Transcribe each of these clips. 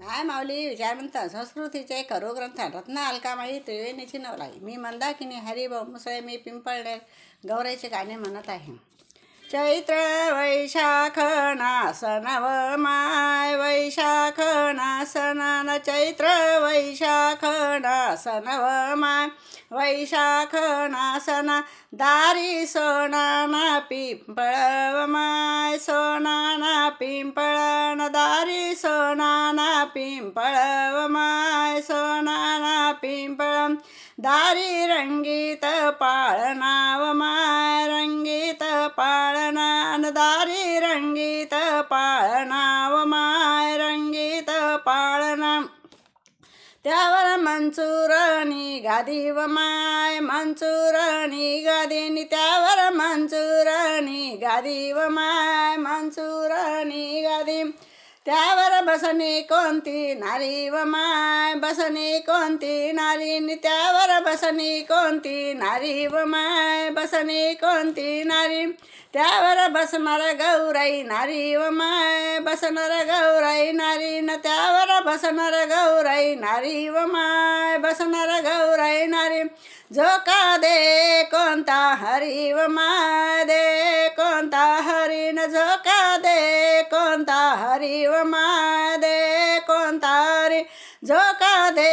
नाय माऊली विचारवंत संस्कृतीचे करुग्रंथ रत्न अलकामाई त्रिवेणीची नवलाई. मी मंदाकिनी हरिभाऊ मुसळे. मी पिंपळनेर गौराईचे गाणे म्हणत आहे. चैत्र वैशाख नासनव माय वैशाख नासन चैत्र वैशाख नासनव माय वैशाख नासन दारी सोनाना पिंपळ माय सोनाना पिंपळ दारी सोनाना पिंपळ माय सोनाना पिंपळ दारी रंगीत पाळनाव माय रंगीत पाळना दारी रंगीत पाळनाव माय रंगीत पाळना त्यावर मंचुरणी गादी व माय मंचुरणी गादीनी त्यावर मंचुरणी गादी व माय मंचुरणी गादी त्यावर बसणी कोणती नारी व माय बसणी कोणती नारी त्यावर बसणी कोणती नारी व माय बसणी कोणती नारी त्यावर बसणार गौराई नारी व माय बसणार गौराई नारी न त्यावर बसणार गौराई नारी व माय बसणार गौराई नारी झोका दे कोणता हरी व माय दे कोणता हरी न झोका दे कोणता हरी व माय दे कोणता हरी झोका दे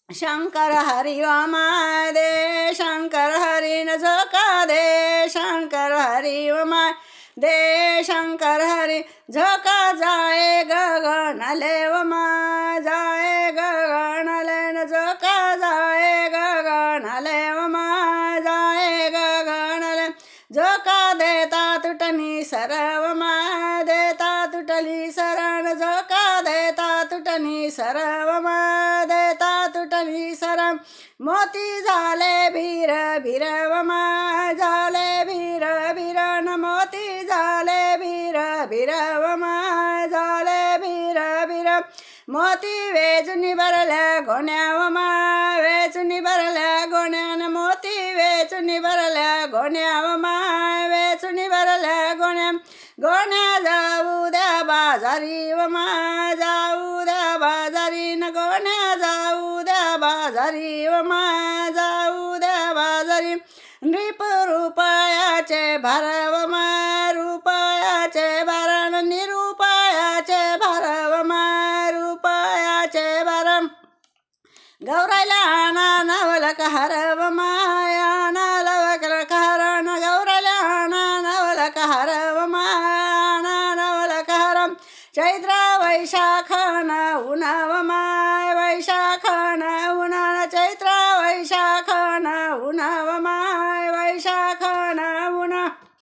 शंकर हरी व माय दे शंकर हरी न झोका दे शंकर हरी व माय दे शंकर हरी झोका जाए गगनले व माय जाए गगनले न झोका जाए गगनले व माय जाए गगनले झोका देता तुटनी सरव माय देता तुटली शरण झोका देता तुटनी सरव माय देता तुटली शरण मोती झाले भीर भीरव माय झाले भीर भीरन मोती झाले भीर भीरव माय झाले भीर भीर मोती वेचुनी भरल्या गोण्याव माय वेचुनी भरल्या गोण्यान मोती वेचुनी भरल्या गोण्याव माय वेचुनी भरल्या गोण्या गोण्या जाऊ द्या बाजारी व माय जाऊ द्या बाजारी न गोण्या जाऊ द्या बाजारी व माय जाऊ द्या बाजारी नृप रुपयाचे भरव माय रुपयाचे भरण निरुपयाचे भरव माय रुपयाचे भरम गौराईला आणा नवलक हरव माय आणा लवक हरण गौराईला आणा नवलक हरव माय आणा नवलक हरम चैत्र वैशाख न उन्हाव माय वैशाख न उन्हा चैत्र वैशाख न उन्हाव माय वैशाख